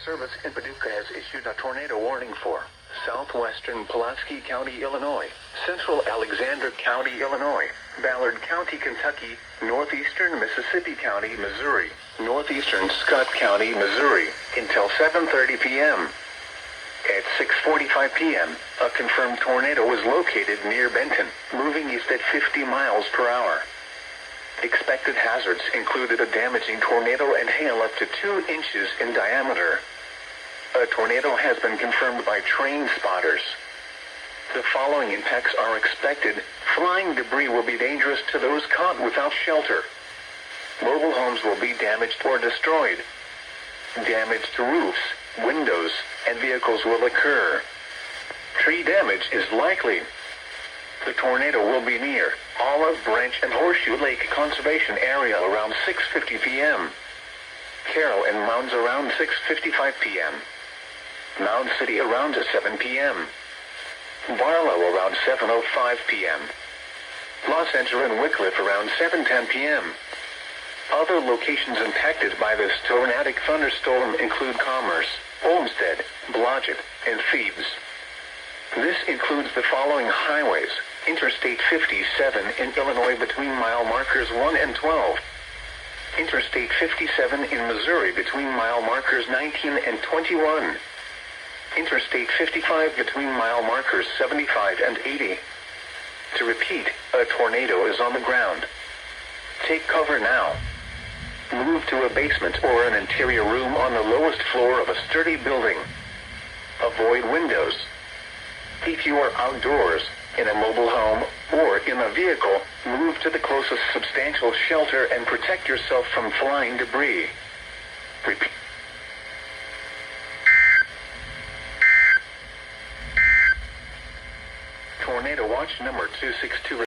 Service in Paducah has issued a tornado warning for southwestern Pulaski County, Illinois, central Alexander County, Illinois, Ballard County, Kentucky, northeastern Mississippi County, Missouri, northeastern Scott County, Missouri, until 7:30 p.m. At 6:45 p.m., a confirmed tornado was located near Benton, moving east at 50 miles per hour. Expected hazards included a damaging tornado and hail up to 2 inches in diameter. A tornado has been confirmed by train spotters. The following impacts are expected. Flying debris will be dangerous to those caught without shelter. Mobile homes will be damaged or destroyed. Damage to roofs, windows, and vehicles will occur. Tree damage is likely. The tornado will be near Olive Branch and Horseshoe Lake Conservation Area around 6:50 p.m. Carroll and Mounds around 6:55 p.m. Mound City around 7 p.m. Barlow around 7:05 p.m. Los Angeles and Wickliffe around 7:10 p.m. Other locations impacted by this tornadic thunderstorm include Commerce, Olmsted, Blodgett, and Thebes. This includes the following highways: Interstate 57 in Illinois between mile markers 1 and 12. Interstate 57 in Missouri between mile markers 19 and 21. Interstate 55 between mile markers 75 and 80. To repeat, a tornado is on the ground. Take cover now. Move to a basement or an interior room on the lowest floor of a sturdy building. Avoid windows. If you are outdoors, in a mobile home, or in a vehicle, move to the closest substantial shelter and protect yourself from flying debris. Repeat. Tornado watch number 262.